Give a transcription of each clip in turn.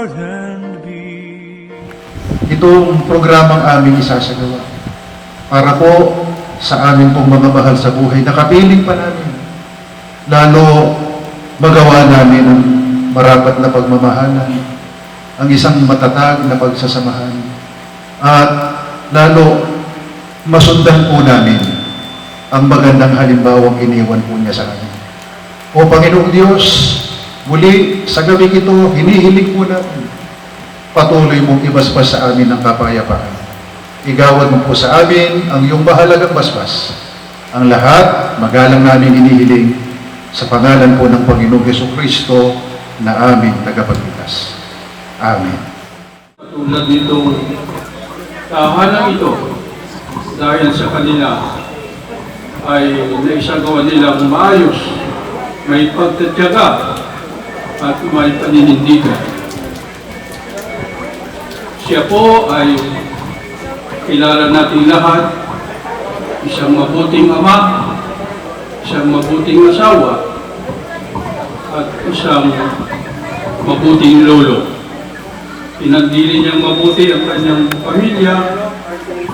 heart and be. Itong programang aming isasagawa para po sa amin pong mga mahal sa buhay, nakapiling pa namin. Lalo magawa namin ang marapat na pagmamahalan, ang isang matatag na pagsasamahan, at lalo masundan po namin ang magandang halimbawang iniwan po niya sa amin. O Panginoong Diyos, muli sa gabi ito, hinihiling po namin, patuloy mong ibasbas sa amin ang kapayapaan. Igawad mo po sa amin ang iyong mahalagang basbas. Ang lahat, magalang namin hinihiling sa pangalan po ng Panginoong Jesucristo na aming tagapagligtas. Amen. Tulad nitong tahanan ito, dahil sa kanila ay naisagawa nilang maayos, may pagtatyaga at may paninindigan. Siya po ay kilala nating lahat, isang mabuting ama, isang mabuting asawa, at isang mabuting lolo. Pinagdili niyang mabuti ang kanyang pamilya,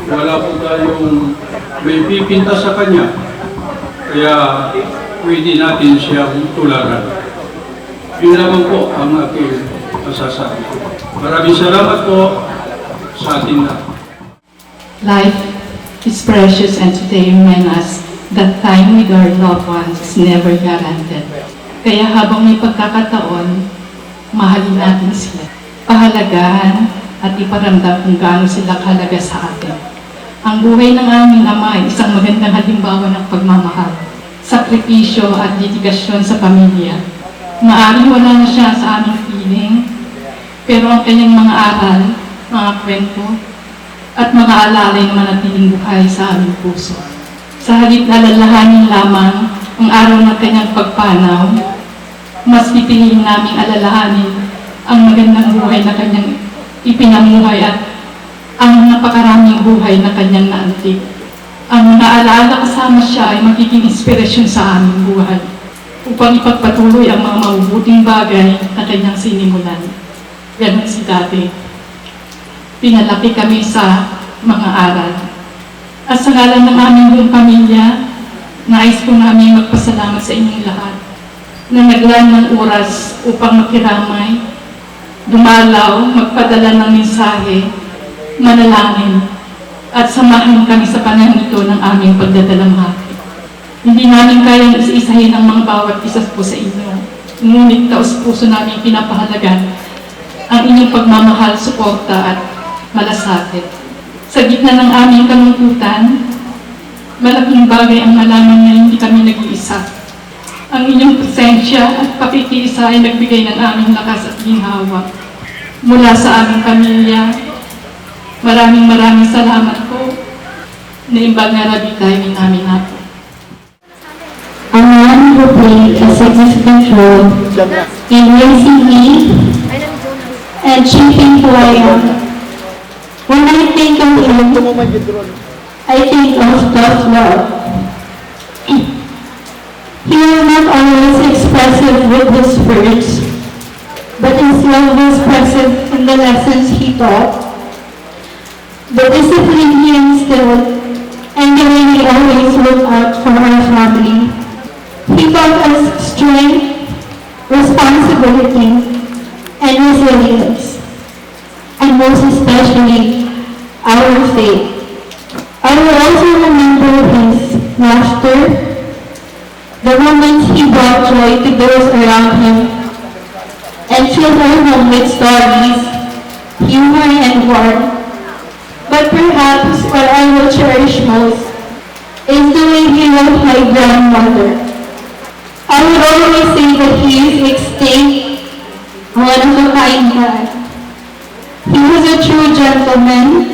wala po tayong may pipinta sa kanya, kaya pwede natin siyang tularan. Yun lamang po ang aking masasabi. Maraming salamat po sa ating lahat. Life is precious, and today reminds us that time with our loved ones is never guaranteed. Kaya habang may pagkakataon, mahalin natin sila. Pahalagahan at iparamdam kung gaano sila kahalaga sa atin. Ang buhay ng aming ama ay isang magandang halimbawa ng pagmamahal, sakripisyo at dedikasyon sa pamilya. Maaaring wala na siya sa aming piling, pero ang kanyang mga aral, mga kwento, at mga alalay na manatiling buhay sa aming puso. Sa halip na alalahanin lamang ang araw ng kanyang pagpanaw, mas pipiliin naming alalahanin ang magandang buhay na kanyang ipinamuhay at ang napakaraming buhay na kanyang naantig. Ang mga alaala kasama siya ay magiging inspirasyon sa aming buhay upang ipagpatuloy ang mga mabubuting bagay na kanyang sinimulan. Ganon si Dati. Pinalaki kami sa mga aral. At sa ngalan ng aming buong pamilya, nais po namin magpasalamat sa inyong lahat na naglaan ng oras upang makiramay, dumalaw, magpadala ng mensahe, manalangin, at samahan kami sa panahon ito ng aming pagdadalamhati. Hindi namin kayang isa-isahin ang mga bawat isa po sa inyo, ngunit taos-puso namin pinapahalagan ang inyong pagmamahal, suporta at malasakit. Sa gitna ng aming kalungkutan, malaking bagay ang malaman na hindi kami nag-iisa. Ang inyong presensya at pakikiisa ay nagbigay ng aming lakas at ginhawa. Mula sa aming pamilya, maraming salamat po. Naimbag na rabi tayo namin natin. A man who played a significant role in raising me and shaping who I am. When I think of him, I think of God's love. He was not always expressive with his words, but his love was present in the lessons he taught, the discipline he instilled, and the way he always looked out for our family. He taught us strength, responsibility, and resilience, and most especially, our faith. I will also remember his laughter, the moments he brought joy to those around him, and filled our home with stories, humor, and warmth. But perhaps what I will cherish most is the way he loved my grandmother. I would always say that he is extinct, one of a kind man. He was a true gentleman,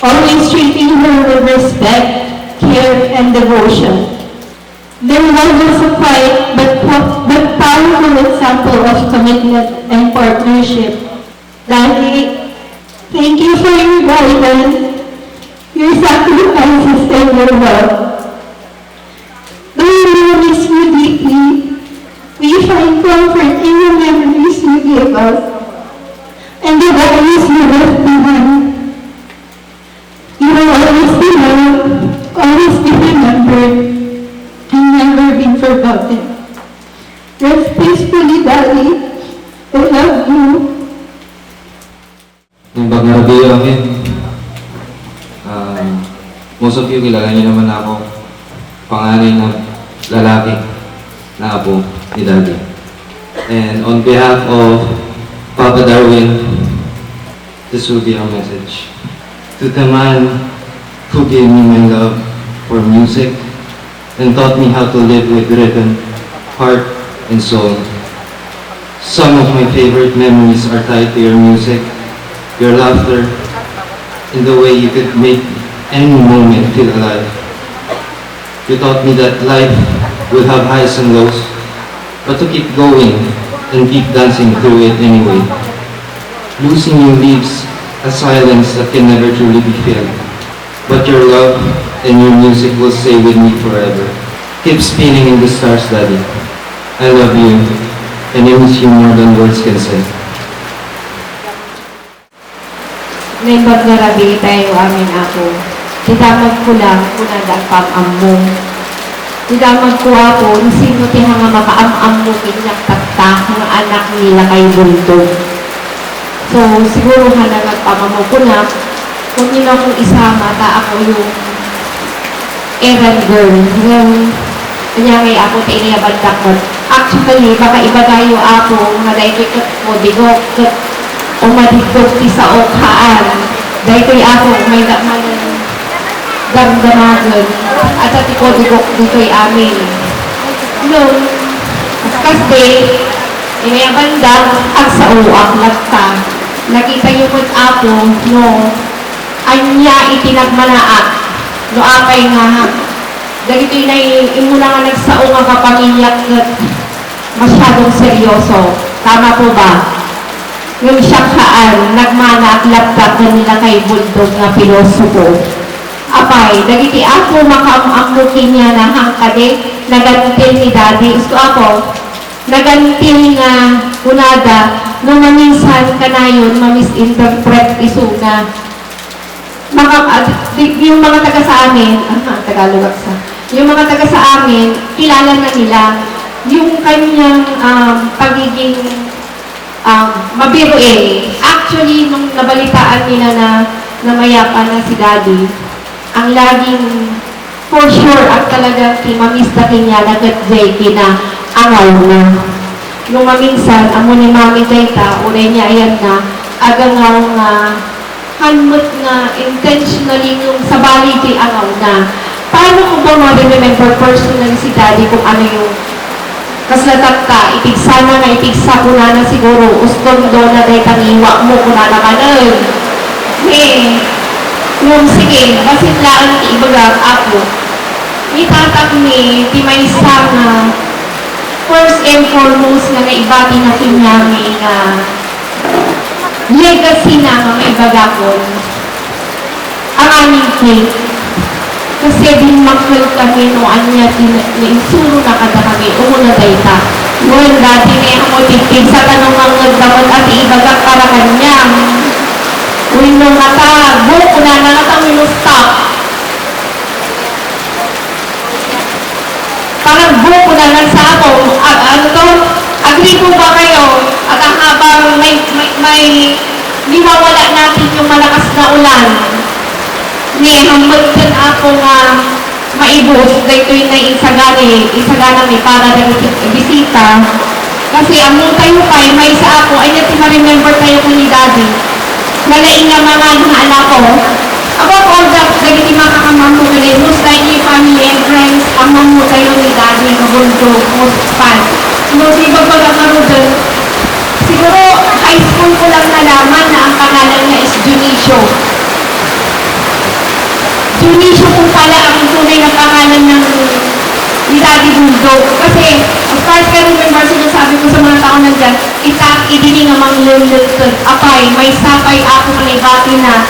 always treating her with respect, care, and devotion. Their love was a quiet but powerful example of commitment and partnership. Daddy, thank you for your guidance, your sacrifices, and your love. Though we will miss you deeply, we find comfort in the memories you gave us. ones you left behind. You will always be loved, always be remembered, and never be forgotten. Rest peacefully, Daddy. I love you. Yung pag-review akin, most of you kilala niyo naman ako, pangalan ng lalaki na apo ni Daddy. And on behalf of Papa Darwin, this will be our message. To the man who gave me my love for music and taught me how to live with rhythm, heart, and soul. Some of my favorite memories are tied to your music, your laughter, and the way you could make any moment feel alive. You taught me that life will have highs and lows, but to keep going and keep dancing through it anyway. Losing you leaves a silence that can never truly be filled, but your love and your music will stay with me forever. Keep spinning in the stars, Daddy. I love you, and I miss you more than words can say. May maglarabi tayo amin ako. Didamag ko lang kunada pag-ammo. Didamag ko ako, sino ti nga makaam-am mo kinyak takta ng anak nila kay Bulldog. So, siguro nagpamamo ko na, kung yun akong isama, ta ako yung errand girl. Yung, kanyangay ako, ta iniyabandak ko. Actually, baka iba tayo ako, nga dahil ko, digok, o madigdog ti sa okhaan. Dahil ko'y ako, may damdamagan. At sa tiko-digok dito'y amin. Noon, kasi, iniyabandak, ang sa uwak lagta. Nakita yung kung ako, no, anya itinagmanaat, no apay nga, dahil ito'y imula nga nagsao nga kapamilyak at masyadong seryoso. Tama po ba? Yung siyakhaan, nagmana at laptop na nila kay Bulldog na pilosopo. Apay, dagiti ako makaamamukin niya na hangkade, nagantil ni Daddy. Gusto ako, nagantil nga unada, nung maminsan kanayon, ma-misinterpret isuna. Yung mga taga sa amin, Tagalog sa, yung mga taga sa amin, kilala na nila yung kanyang pagiging mabiruin. Actually, nung nabalitaan nila na namayapa na si Daddy, ang laging, for sure, ang talagang kimamista kanya na gatjay na angaw na. Nung maminsan, amo ni Mami Dayta, unay niya ayan na, agangaw nga, hanmot nga, intentionally yung sa bali kay angaw na. Paano ko ba ma-remember personally si Daddy kung ano yung kaslatat ka, ipigsana nga, ipigsa ko na siguro, ustong doon na dahil tangiwa mo ko na naman, yung sige, basit laan ibagat ako, itatak ni Timaysa nga, first and foremost nga naibati na kinyami nga legacy na nga maibagakon ang aming faith. Kasi din makul kami no anya insuro na kada kami umuna dayta. Ngun dati ni ako tipid sa tanong ang nagdapat at ibagak para kanya. Uy no mata, buko na nga stop. Parang buko na lang sa ako. Ano to? Agree po ba kayo? At ang habang may liwawala natin yung malakas na ulan. Hambag din ako nga maibos dahil na isagana ni para na bisita. Kasi ang mong tayo kay, may isa ako, ay natin ma-remember tayo ko ni Daddy. Nalaing na mga anak ko. Ako po, dahil di makakamang ko rin, most likely family and friends, ang mamu tayo ni Daddy, kabundo, most fan. No, di ba pagkakaroon siguro, high school ko lang nalaman na ang pangalan niya is Junicio. Junicio po pala ang tunay na pangalan ng ni Daddy Bulldog. Kasi, as far as ka remember, sinasabi ko sa mga tao nandyan, idini nga mang lulutod. Apay, may sapay ako manibati na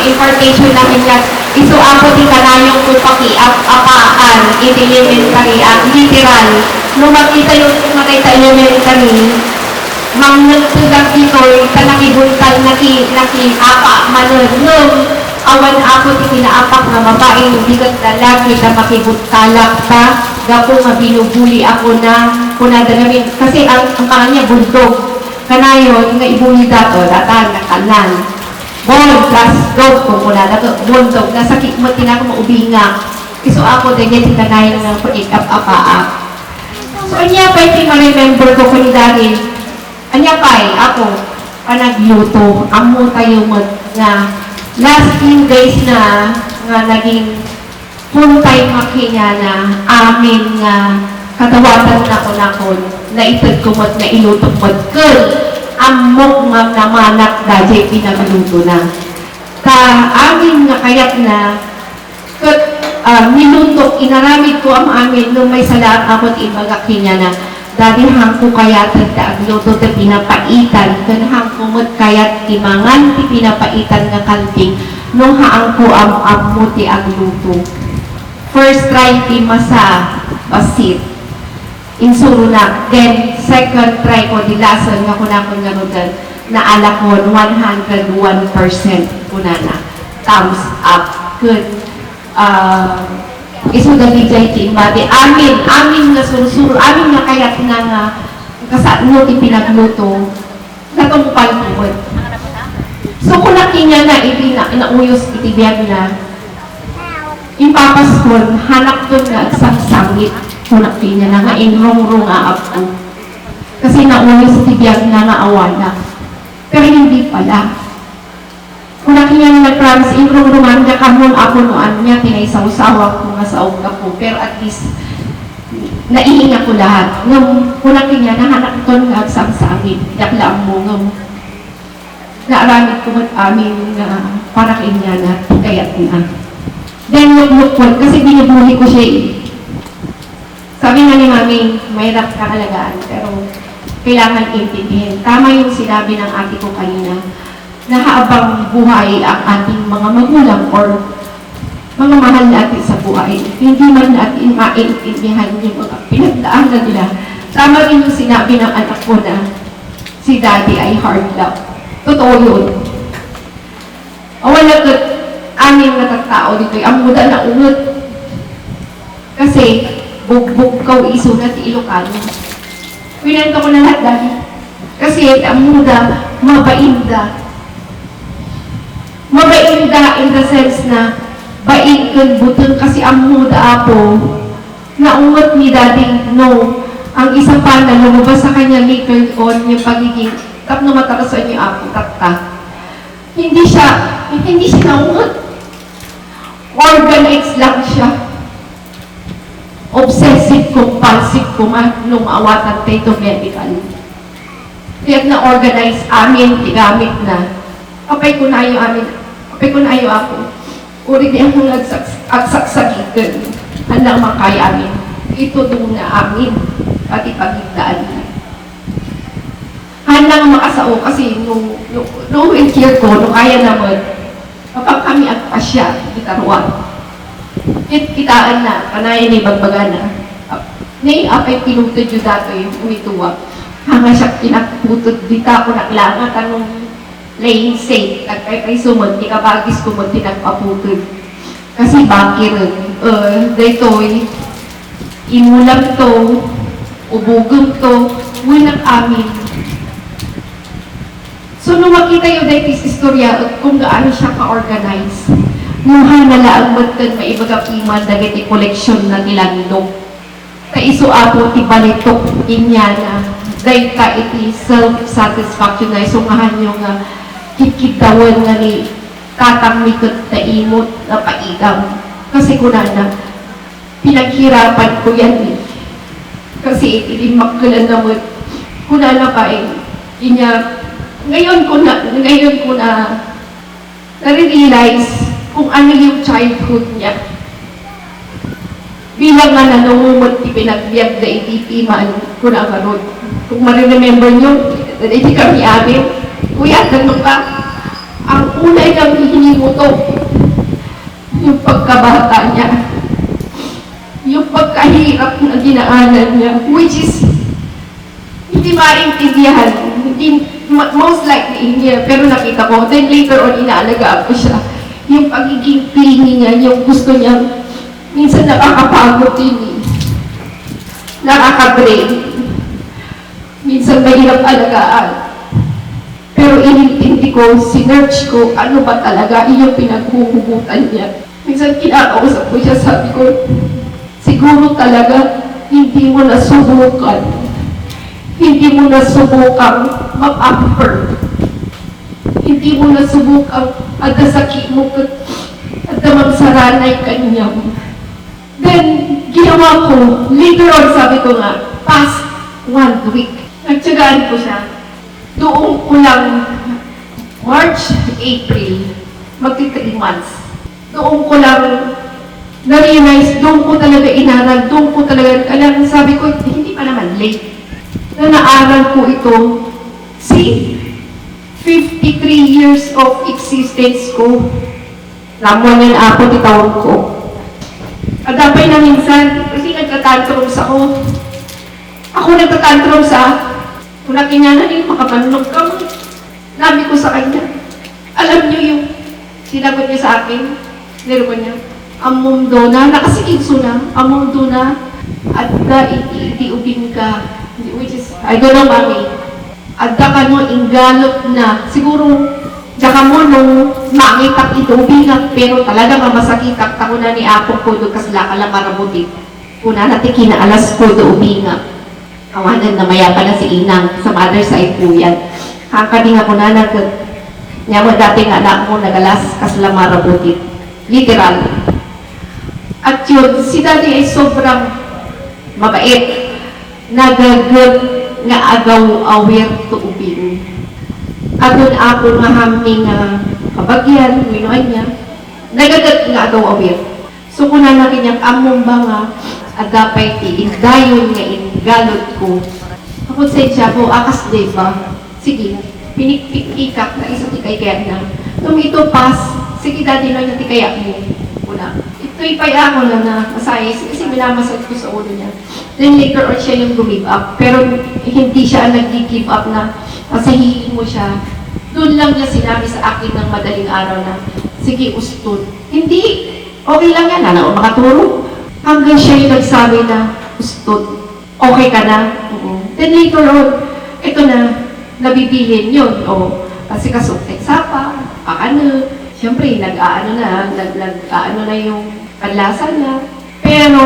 impartation namin yan. Iso ako di kanayong kupaki apaan, elementary, literal. Nung makita yung elementary, ang nagtudag dito, nakibuntal, apa, manunong, awan ako ti pinaapak nga babae, bigat lalaki na makibuntalak pa, gapo nga binubuli ako na, kunadalamin, kasi ang mga niya bundog, kanayon, nga ibuli dato, datan, nakalan, ball, plus dog, kung kunada to, bundog, nasakit mo, tinako maubinga, iso ako, ganyan, kanayon nga pag-ikap-apa. So, anya pa iti ma-remember ko kung dahil, anya pa ako, panagluto, amo tayo mo nga, last few days na, nga naging full-time makinya na, amin nga, katawatan na ko na ko, na itag ko mo, na iluto mo, kul, amok nga namanak, dahil pinagluto na. Amin nga kayat na, niluto, inaramid ko ang amin nung may salaan ako at ibagak niya na dadihang ko kaya agluto at pinapaitan kanahang kumot kaya timangan ti pinapaitan nga kalping nung haang ko mo ti agluto. First try ti masa basit insuro na, then second try ko di lason nga kunakon nga nudan na alakon 101% kunana thumbs up good. Isu dali jay ti imbati amin nga sursuro amin nga kayat nga kasano ti pinagluto natong palpuod so kung nakinya na iti nauyos iti biyag na ipapaskon hanak to nga agsangsangit kung nakinya na nga inrong-rong ako kasi nauyos iti biyag na nga awana pero hindi pala kung nakinya nag-promise, inrong-ruman niya kamon ako noan niya, tinaisaw-sawa ko nga sa ka po. Pero at least, naihinga ko lahat. Kung nakinya, nahanap ko nga agsang-sangin. Yaklaan mo nga. Naaramid ko amin na para kinya na kayat na. Then, look-look kasi binubuli ko siya Sabi nga ni Mami, mahirap ka alagaan, pero kailangan intindihin. Tama yung sinabi ng ate ko kanina, na habang buhay ang ating mga magulang or mga mahal natin sa buhay, hindi man natin maintindihan yung mga pinagdaanan nila. Tama rin yung sinabi ng anak ko na si Daddy ay hard love. Totoo yun. Wala ka aming natatao dito, ang muda na ungot. Kasi, bugbog kaw iso na ti Ilocano. Pinento ko na lahat, Daddy. Kasi ang muda, mabainda. Mabainda in the sense na bain kun butun kasi ang muda ako naungot ni Daddy no ang isa pa na lumabas sa kanya later on yung pagiging tapno matarasan niyo ako takta hindi siya naungot organized lang siya obsessive compulsive nung maawatan tayo medical kaya na organize amin tigamit na apay ko na ayo ako. Uri di akong agsaksagitan. Handang makaya amin. Ito doon na amin. Pati pagigdaan na. Handang makasao kasi nung wheelchair ko, nung kaya naman, kapag kami agpasya, gitaruan. Kitaan na, kanayan ni bagbaga na. Ngayon, apay pinutod yung dato yung umituwa. Hanga siya pinakputod, di ka ako naklangat, anong laying safe, kay sumod, di kabagis kumod, tinagpaputod. Kasi bakit daytoy, imulam to, ubugong to, winak amin. So, nung makita yung daytis istorya, kung gaano siya ka-organize, muha na laang magtan maibagapiman, dagiti koleksyon na nilandok. Kaiso ako, ibalitok, inyana, dahil ka iti self-satisfaction na isungahan yung kikitawan nga ni tatang mikot na imot na paidam. Kasi kunana, pinaghirapan ko yan eh. Kasi itilimag ko lang naman. Kunana pa eh. Ngayon ko na nare-realize kung ano yung childhood niya. Bilang nga nanungumot pinagbiag na itipiman ko na karod. Kung mariremember nyo, hindi kami amin. Kuya, ganun ka. Ang unay lang hihingi mo to, yung pagkabata niya. Yung pagkahirap na dinaanan niya, which is, hindi maintindihan Hindi, most likely, hindi. Pero nakita ko. Then later on, inaalagaan ko siya. Yung pagiging clingy niya, yung gusto niya, minsan nakakapagod din eh. Nakaka-drain. Minsan mahirap alagaan. Pero inintindi ko, sinerch ko, ano ba talaga yung pinaghuhugutan niya. Minsan kinakausap ko siya, sabi ko, siguro talaga hindi mo nasubukan. Hindi mo nasubukan mag-upper. Hindi mo nasubukan adasaki mo at magsaranay kanya. Then, ginawa ko, later on sabi ko nga, past 1 week, nagtsagaan ko siya. Doon ko lang, March, April, magti 3 months. Doon ko lang na-realize, doon ko talaga inaral, doon ko talaga, kaya sabi ko, hindi pa naman late. Na naaral ko ito, see, 53 years of existence ko, namuan yan ako, titawag ko. Adapay na minsan, kasi nagtatantrums ako. Ako nagtatantrums kung nakinyanan yung makapanlog ka, nabi ko sa kanya. Alam niyo yung sinagot niya sa akin, nero niya, ang mundo na, nakasikitso na, ang mundo na, at na iti-ubin ka, which is, I don't know, mami, at ka no, inggalot na, siguro, daka mo nung makitak ito-ubingat, pero talaga mamasakitak, tako na ni Apo ko, doon kasla ka lang marabutit. Una natin kinaalas ko, do-ubingat. Kawanan na maya pa na si Inang, sa mother side po yan. Kakading ako na niya mo dati nga anak mo nagalas kasla marabutit. Literal. At yun, si Daddy ay sobrang mabait. Nagagad nga agaw aware to ubing. At doon ako nga haming kabagyan, winuan niya. Nagagad nga agaw aware. So kung nanakin niyang among ba nga, agapay ti dayon nga galot ko. Ako siya ko, akas day ba? Sige, pinikpikikak na isa ti kaya na. Nung ito pas, sige dati lang yung ti kaya mo. Una. Ito'y paya ako lang na masayas kasi minamasad ko sa ulo niya. Then later on siya yung give up. Pero hindi siya nag-give up na masahihin mo siya. Doon lang niya sinabi sa akin ng madaling araw na, sige, ustod. Hindi, okay lang yan, ano, makaturo. Hanggang siya yung nagsabi na, ustod. Okay ka na? Then later on, ito na, nabibilin yun. O, kasi kasuktek sapa, paano. Siyempre, nag-aano na yung kanlasan na. Pero,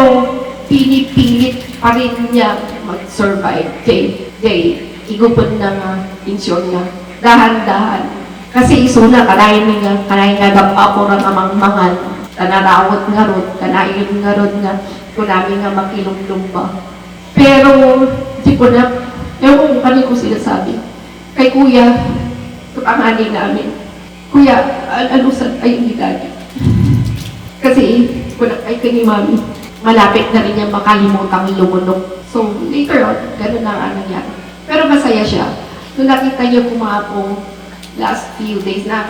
pinipilit pa rin niya mag-survive. Day, igupon na insyon niya. Dahan-dahan. Kasi isuna, kanayin nga dapapo ng amang mangan. Kanarawot nga rod, kanayon nga rod nga, kunami nga makilong ba. Pero, di ko na, ewan kung kanil ko sinasabi. Kay kuya, kapangani namin, kuya, alusan ay hindi dati. Kasi, kung ay kani mami, malapit na rin niya makalimutang lumunok. So, later on, gano'n na nga nangyari. Pero masaya siya. Nung nakita niyo kumapo last few days na,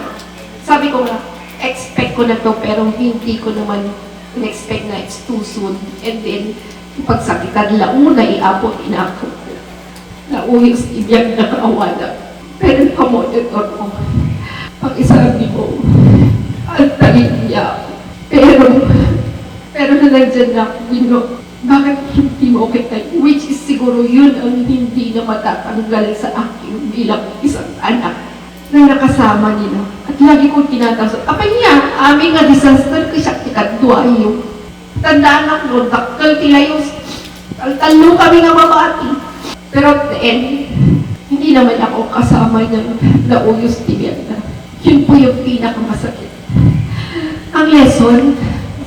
sabi ko nga, expect ko na to, pero hindi ko naman in-expect na it's too soon. And then, pagsakitan launa, iapot, inako ko. Nauyos, ibiyag na kaawala. Pero pamonitor ko. Pag isabi ko, ang talit niya. Pero na nandyan na, bakit hindi mo kita? Which is siguro yun ang hindi na matatanggal sa akin bilang isang anak na nakasama nila. At lagi kong tinatanong, apa niya, aming nga disaster ko siya ikadwayo. Tandaan ako, daktal tilayos. Talo kami nga mabati. Pero at the end, hindi naman ako kasama niya nauyos tibiyan na. Yun po yung pinakamasakit. Ang lesson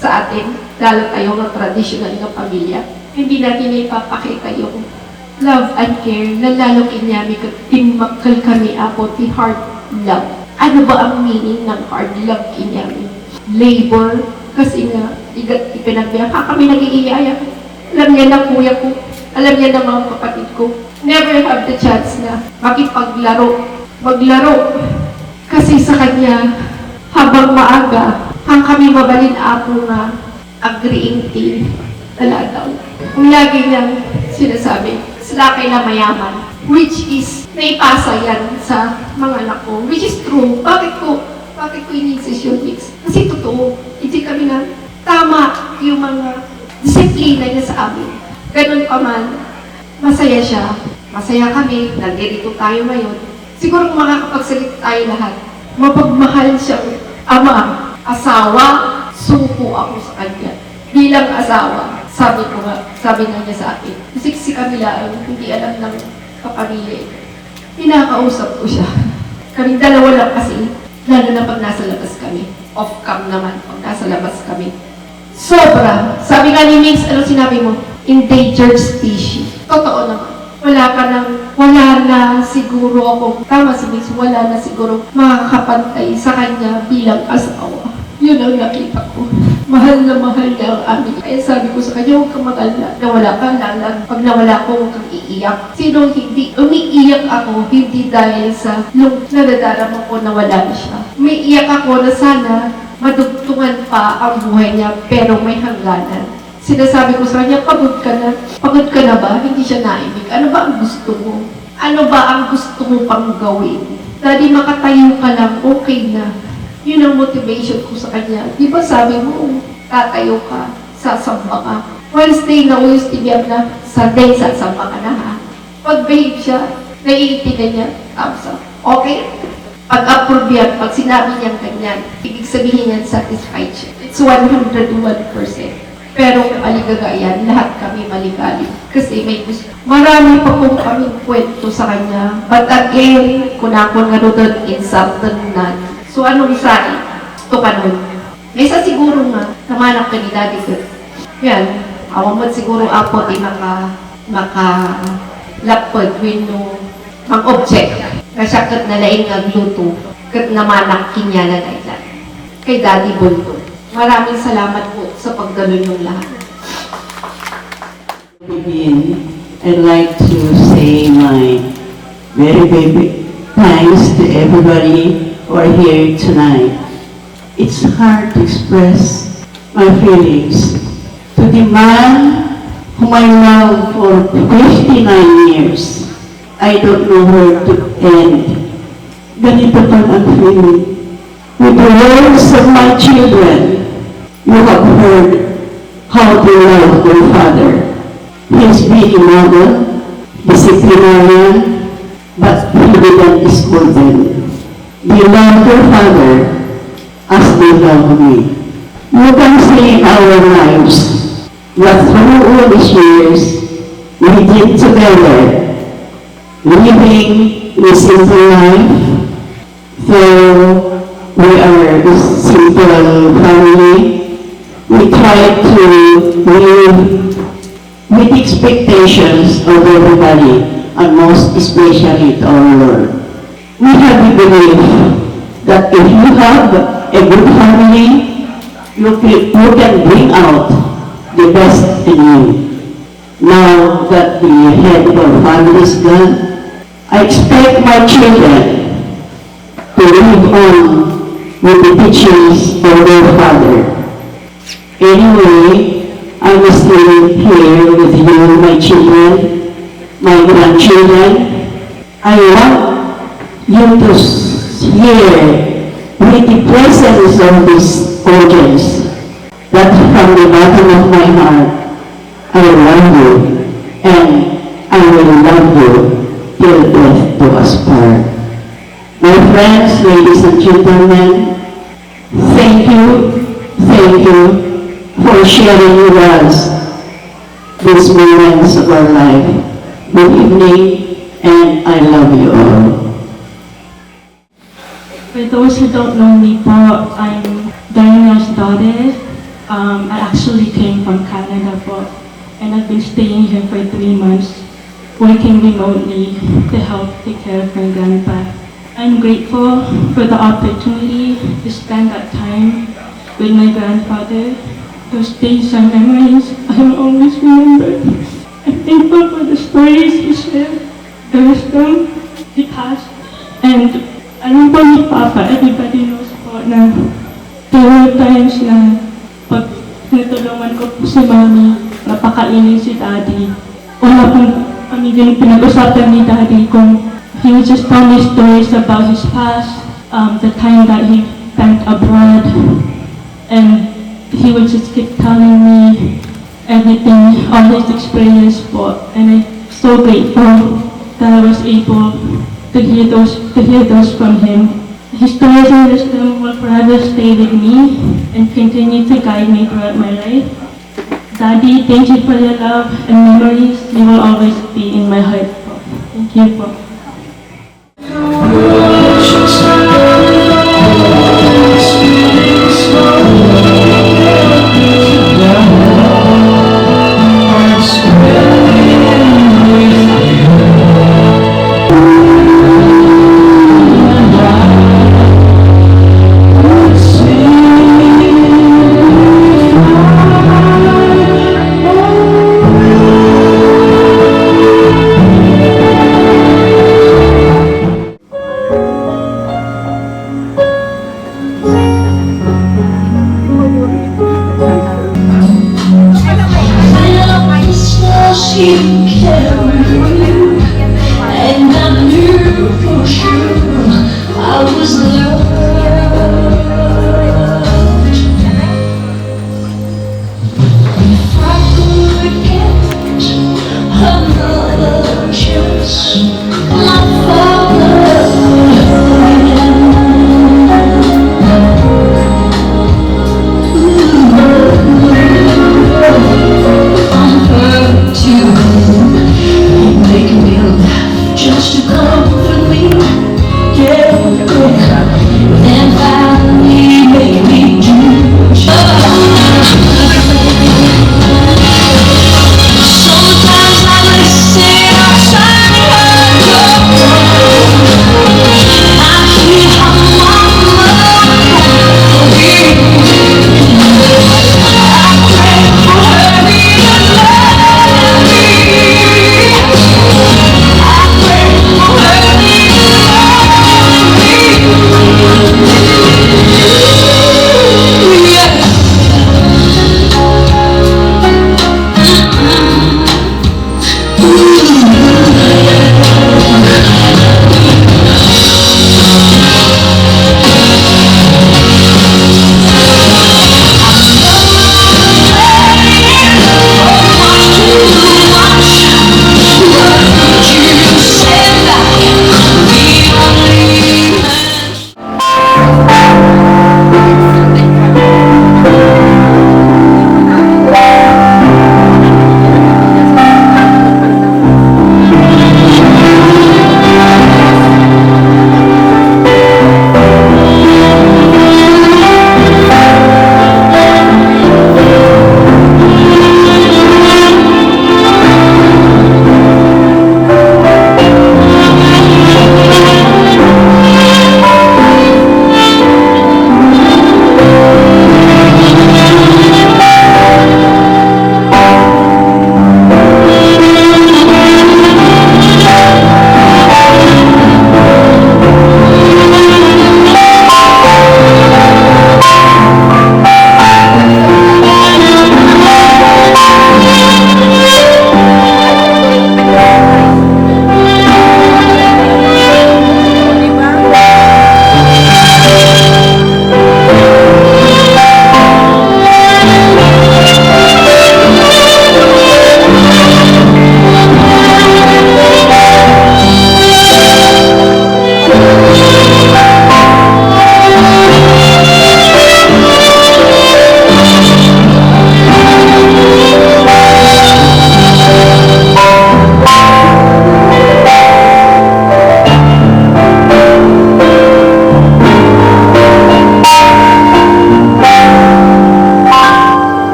sa atin, lalo tayo ng traditional na pamilya, hindi natin ipapakita yung love and care na lalo kinyami ka timakal kami ako ti hard love. Ano ba ang meaning ng hard love kinyami? Labor, kasi nga, ipinagbiyak kami nag-iiyayak. Alam niya na kuya ko, alam niya na mga kapatid ko. Never have the chance na maglaro. Kasi sa kanya, habang maaga, ang kami mabalin ako nga, agreeing team, dala daw. Ang lagi niyang sinasabi, sila kayo na mayaman. which is naipasa yan sa mga anak ko, which is true. Bakit ko inisis yung mix? Kasi totoo, hindi kami na tama yung mga disiplina niya sa amin. Ganun pa man, masaya siya. Masaya kami, nandito tayo ngayon. Siguro makakapagsalita tayo lahat. Mapagmahal siyang ama, asawa, suko ako sa kanya. Bilang asawa, sabi nga niya sa akin, si Camila ay hindi alam ng kapamilya. Pinakausap ko siya. Kami dalawa lang kasi, lalo na pag nasa labas kami. Off-cam naman, pag nasa labas kami. Sobra. Sabi nga ni Mix, ano sinabi mo? Endangered species. Totoo naman. Wala na siguro akong, tama si Mix, wala na siguro makakapantay sa kanya bilang asawa. Yun ang nakita ko. Mahal na mahal niya ang amin. Kaya sabi ko sa kanya, huwag kang mag-alala. Nawala ka, lalag. Pag nawala ko, huwag kang iiyak. Sino hindi? Umiiyak ako, hindi dahil sa nadadarama ko na wala na siya. Umiiyak ako na sana madugtungan pa ang buhay niya, pero may hangganan. Sinasabi ko sa kanya, pagod ka na. Pagod ka na ba? Hindi siya naibig. Ano ba ang gusto mo? Ano ba ang gusto mo pang gawin? Daddy, makatayo ka lang, okay na. Yun ang motivation ko sa kanya. Di ba sabi mo, tatayo ka, sasamba ka. Wednesday na uyos tibiyab na, Sunday, sasamba ka na ha. Pag-behave siya, naiintindihan niya, thumbs up. Okay? Pag-approve yan, pag sinabi niyang ganyan, ibig sabihin yan, satisfied siya. It's 101%. Pero kung aligaga yan, lahat kami maligalig. Kasi may gusto. Marami pa kong kaming kwento sa kanya. But again, kung ako nga doon in something na. So anong sari? Ito ka nun. May isa siguro nga, namanak ka ni Daddy ko. Yan, awang mo siguro apo di makalapod when no mag-object. Kasi kat nalaing nagluto, kat namanak kinya na dahil. Kay Daddy Bulto. Maraming salamat po sa pagdalo ng lahat. Begin, I'd like to say my very big thanks to everybody who are here tonight. It's hard to express my feelings to the man whom I love for 59 years. I don't know where to end. Ganito pa ang feeling. With the words of my children, you have heard how they love their father. He's being a model, disciplinarian, but he didn't scold them. They love their father as they love me. You can see in our lives that through all these years we did together, living a simple life, though we are a simple family. We try to live with expectations of everybody, and most especially to our Lord. We have the belief that if you have a good family, you can bring out the best in you. Now that the head of our family is gone, I expect my children to live on with the teachings of their father. Anyway, I'm still here with you, my children, my grandchildren. I want you to hear with the presence of this audience that from the bottom of my heart, I love you and I will love you till death do us part. My friends, ladies and gentlemen, thank you for sharing with us these moments of our life. Good evening, and I love you all. For those who don't know me po, I'm Daniel's daughter. I actually came from Canada po, and I've been staying here for 3 months, working remotely to help take care of my grandpa. I'm grateful for the opportunity to spend that time with my grandfather. Those days and memories I will always remember. I'm thankful for the stories he shared, the wisdom he passed, and alam po ni Papa, everybody knows po na there were times na pag tinutulungan ko po si Mami, napakainin si Daddy, wala pong kami din pinag-usapan ni Daddy kung he would just tell me stories about his past, the time that he went abroad, and he would just keep telling me everything, all his experience po, and I'm so grateful that I was able to hear those from him. His stories and wisdom will forever stay with me and continue to guide me throughout my life. Daddy, thank you for your love and memories. You will always be in my heart po. Thank you po.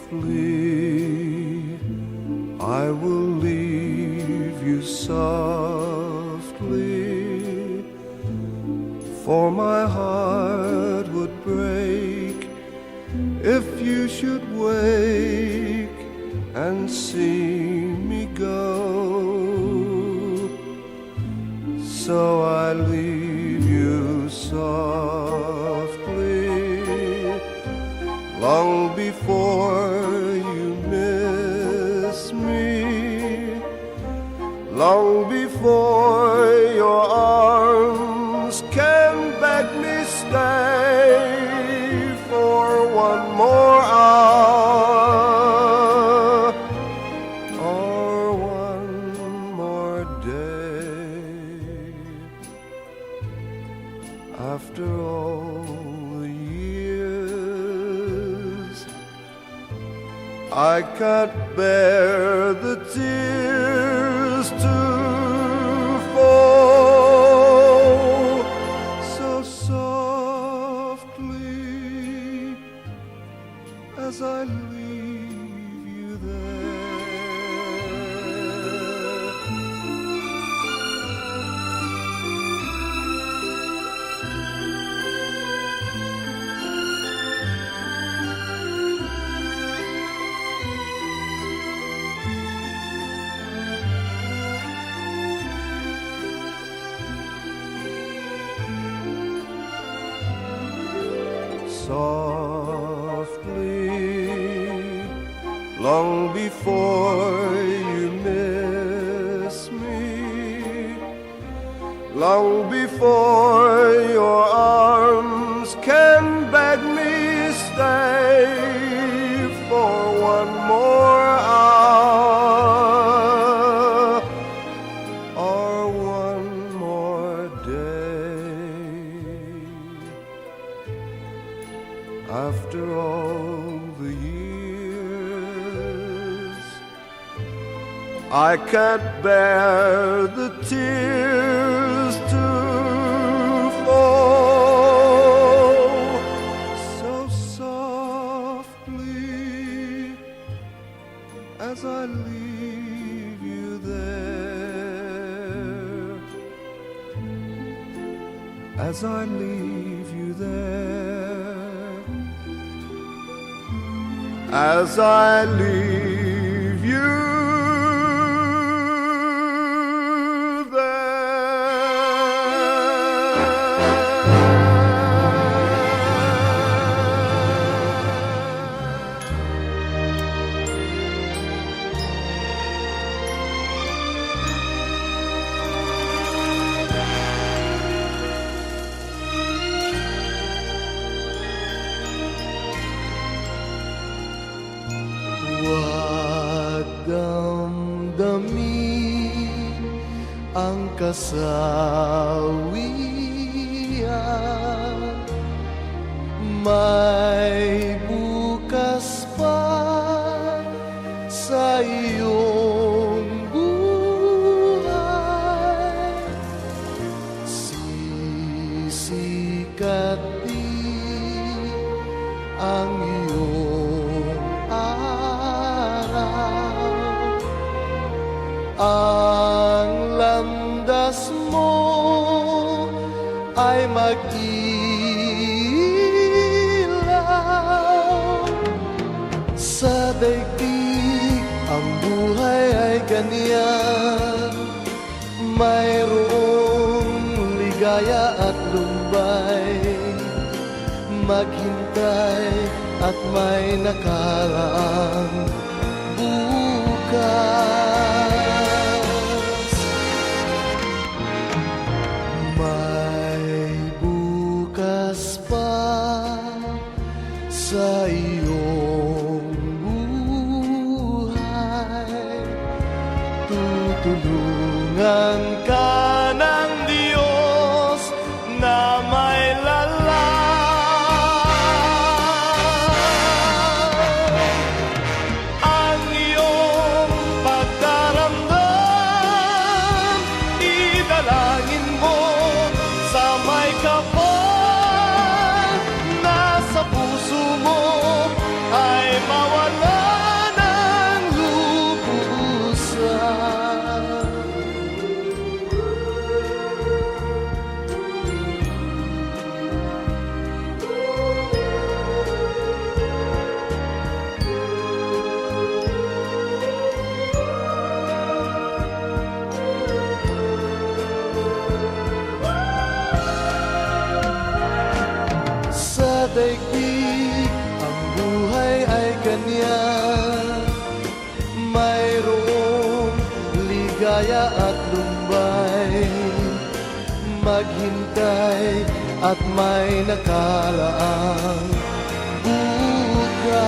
Softly, I will leave you softly, for my heart would break if you should wake and see me go. So I leave you softly, long before you miss me, long before your arms can beg me stay for one more hour or one more day. After all the years I can't bear the tears to fall so softly as I leave you there. Softly, long before you miss me, long before your arms can beg me stay for one more hour or one more day. After all the years, I can't bear the tears to fall so softly as I leave you there, as I leave you there, as I leave you Huwag damdamin ang kasawian, may bukas pa sa iyong buhay. Sisikat din ang iyong araw, ang landas mo ay mag-ilaw. Sa daigdig ang buhay ay ganyan, mayroong ligaya at lumbay, maghintay at may nakaraang bukas. May bukas pa sa iyong buhay, tutulungan ka ng Diyos na may lalang. Ang iyong pagdaramdam, idalangin mo sa may kapal, nasa puso mo ay mawala ng lubusan. Sa daigdig ang buhay ay ganyan, mayroong ligaya at lumbay, maghintay at may nakaraang bukas.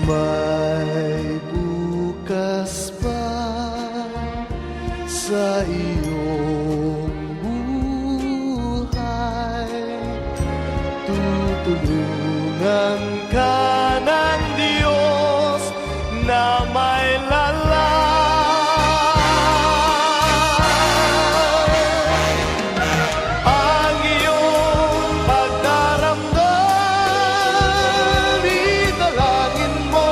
May bukas pa sa iyong buhay, tulungan ka ng Diyos na may ang iyong pagdaramdam, idalangin mo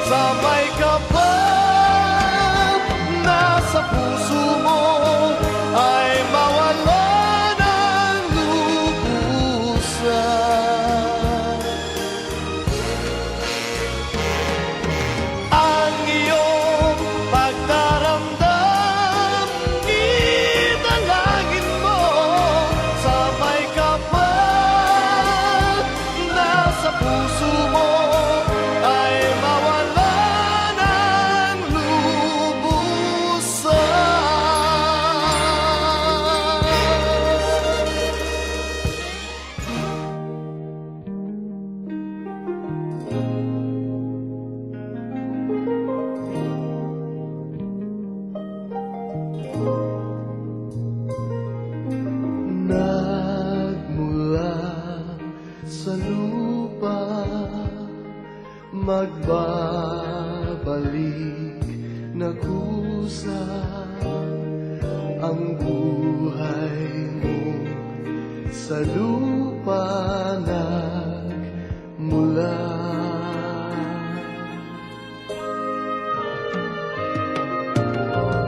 sa may kapal na sa puso mo ay mawala ng lubusan. Ang iyong pagdaramdam, idalangin mo sa may kapal na sa puso mo ay mawala ng nagmula sa lupa, magbabalik na kusa ang buhay mo sa lupa nagmula.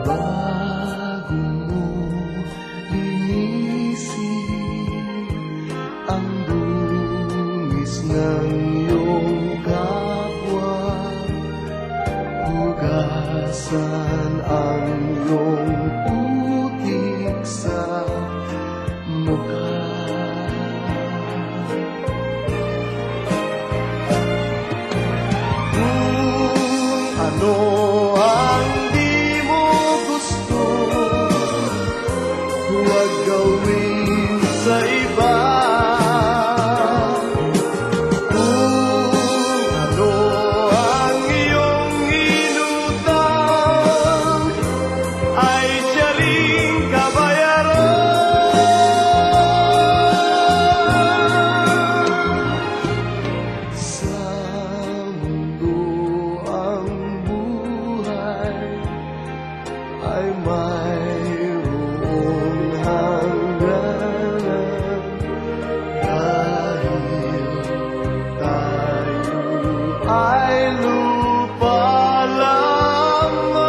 Bago mo linisin ang dungis ng iyong kapwa, hugasan ang iyong putik sa mukha. Kung ano ang di mo gusto, huwag gawin sa iba. Kung ano ang iyong inutang, ay siya ring kabayaran. Sa mundo ang buhay ay mayroong hangganan, dahil tayo ay lupa lamang.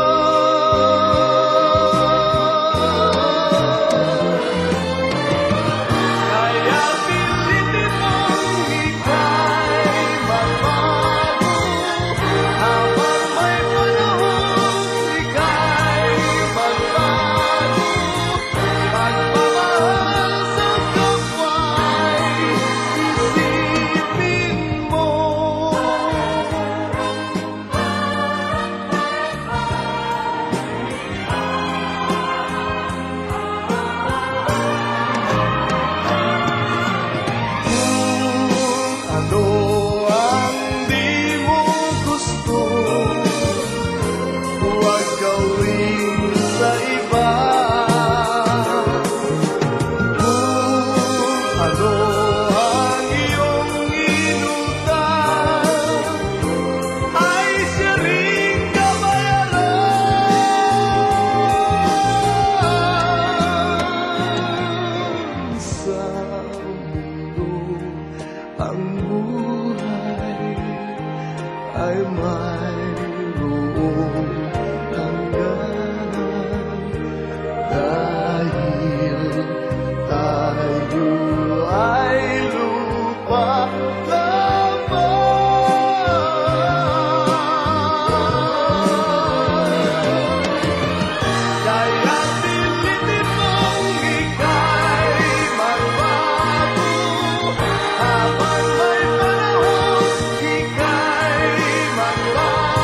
Kaya pilitin mong ika'y magbago, habang may panahon ika'y magbago. Pagmamahal sa kapwa'y isipin mo. Kung ano ang di mo gusto, huwag gawin sa iba. Kung ano ang iyong inutang, ay siya ring kabayaran. Sa mundo ang buhay ay mayroong hangganan, dahil tayo ay lupa lamang. Kaya pilitin mong ika'y magbago, habang may panahon ika'y magbago.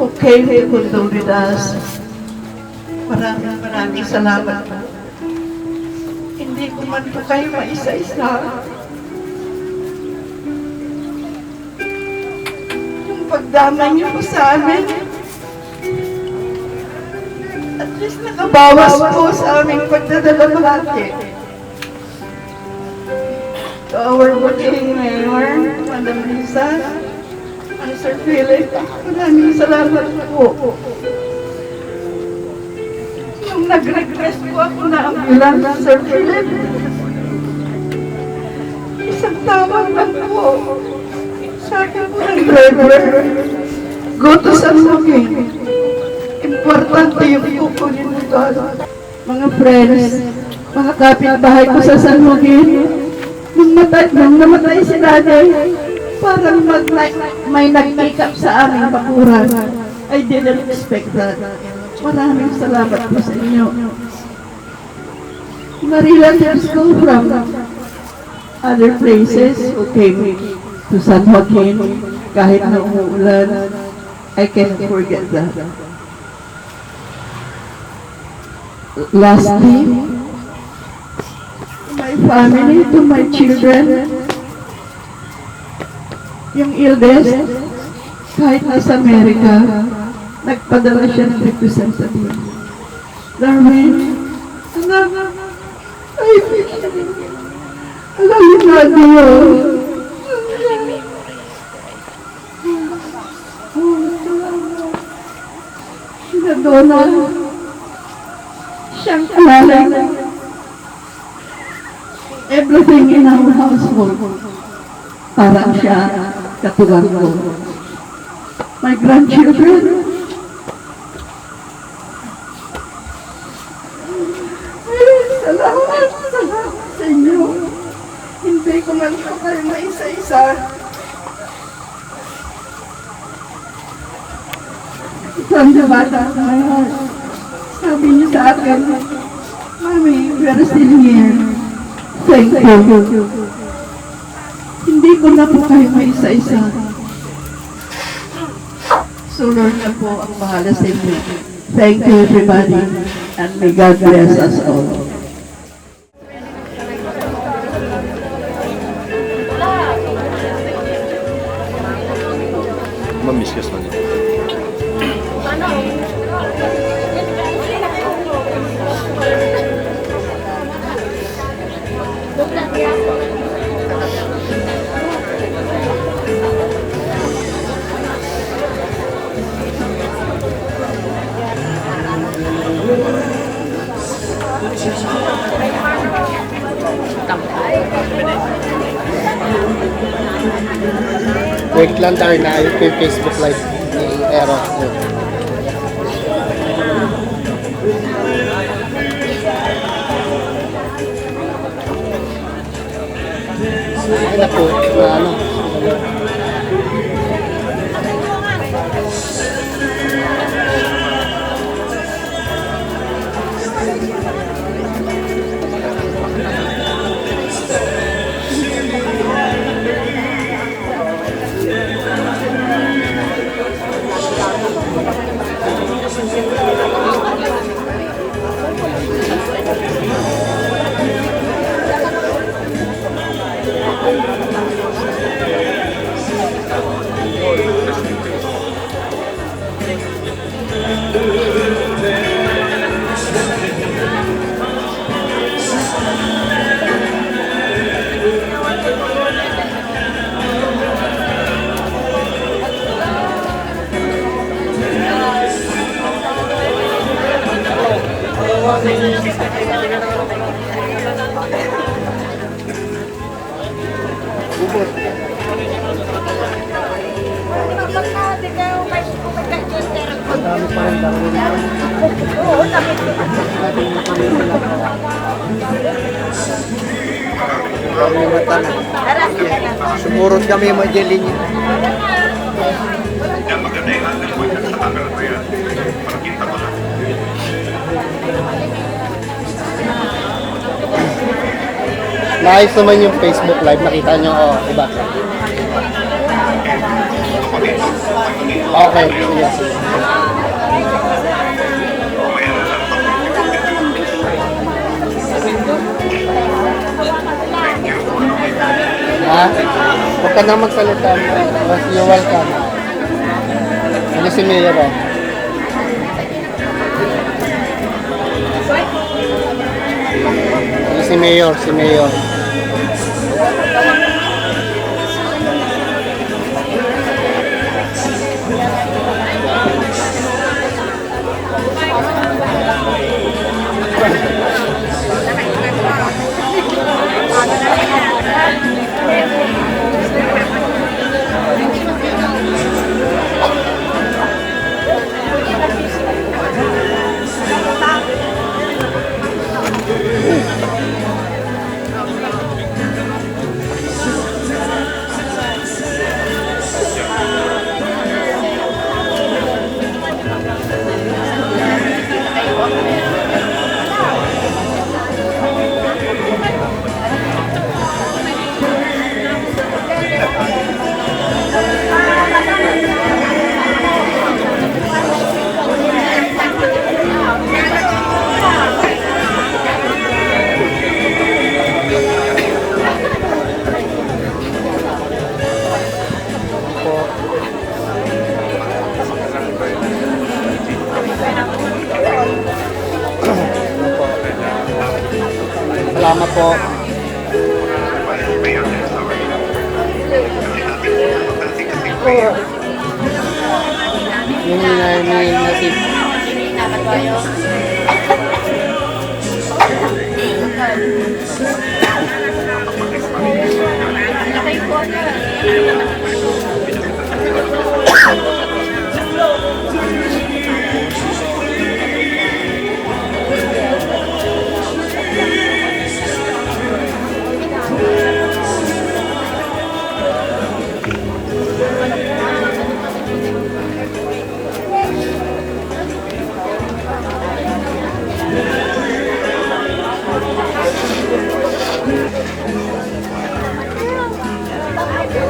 who came to condole with us. Maraming salamat po. Hindi ko man po kayo maisa-isa. Yung pagdamay niyo po sa amin, at least nakabawas po sa aming pagdadalamhati. To our working mayor, Madam Lisa, and Sir Philip, maraming salamat po. Nung nag-request po ako na ambulance, Sir Philip, isang tawag lang po. Sabi po ng driver, go to San Joaquin. Importante yung kukunin mo doon. Mga friends, mga kapitbahay ko sa San Joaquin, nung namatay si Daddy, parang may nag-pick up sa aming bakuran. I didn't expect that. Maraming salamat po sa inyo. Relatives ko from other places who came to San Joaquin kahit na umuulan. I can't forget that. Lastly, to my family, to my children, yung eldest, kahit nasa Amerika, nagpadala siya ng representative. Darwin, anak, ay, alam mo na Diyos. Sina Donald, siyang alalay everything in our household. Parang siya katuwang ko. My grandchildren, salamat sa inyo. Hindi ko man po kayo maisa-isa. From the bottom of my heart, sabi niyo sa akin, Mami, we are still here. Thank you. Hindi ko na po kayo maisa-isa. So Lord na po ang bahala sa inyo. Thank you everybody, and may God bless us all. Mamiss ka sa kanya. Wait lang tayo na yung Facebook Live ni Ero. Ay na po, ano. Sumurot kami majalin niya. Naayos naman yung Facebook Live. Nakita nyo, oh, iba. Okay, sige. Ha? Huwag ka na magsalita. You're welcome. Ano si Mayor, oh? Ano si Mayor, si Mayor. Salamat po. Yung nasib.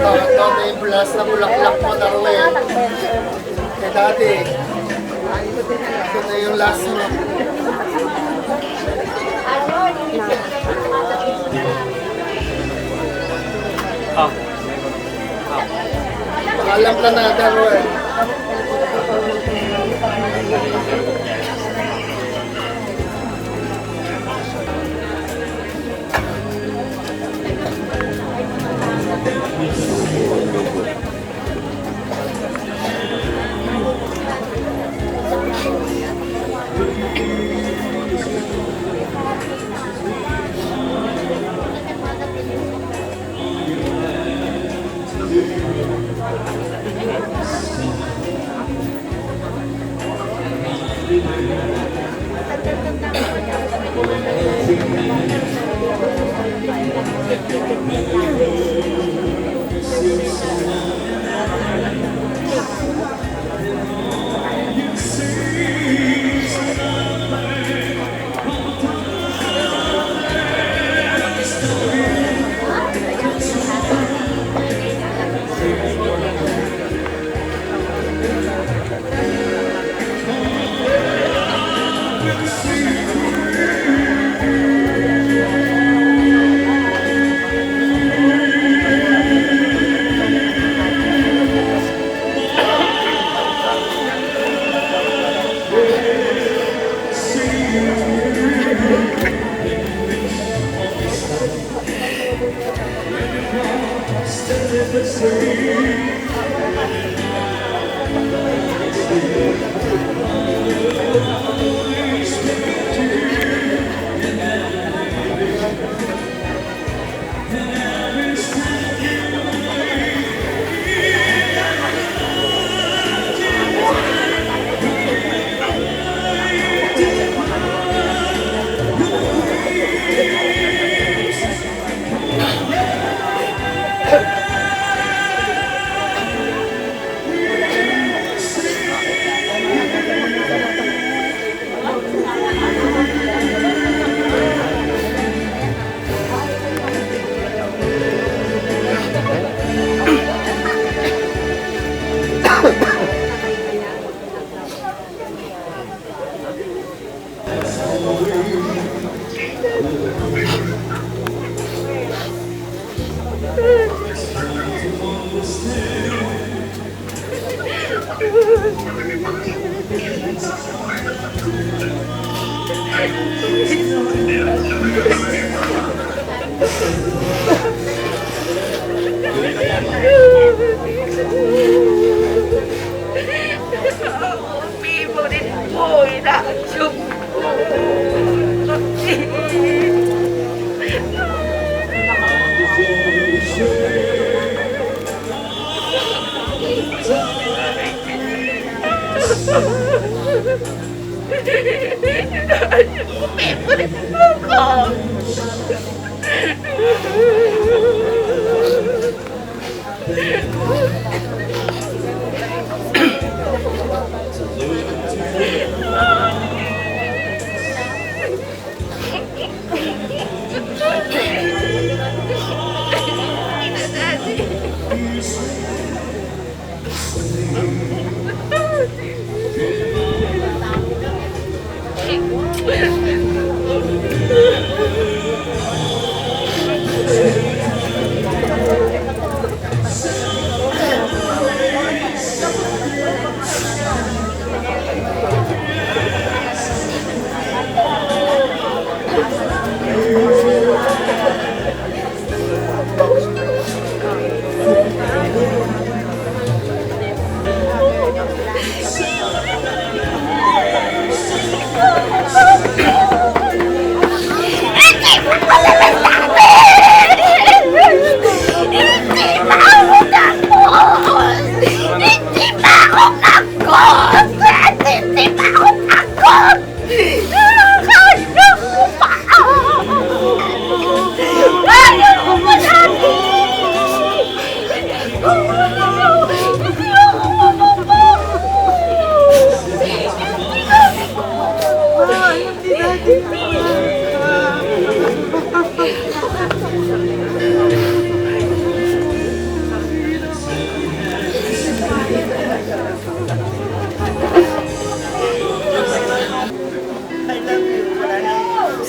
Ito na yung plus na bulaklak mo, Darwin. Kaya dati, ito na yung last mo. Pakalam ka na, Darwin.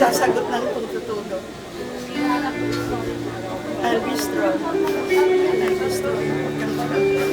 Sasagot ng tutulog. I'll be strong. I'll be strong.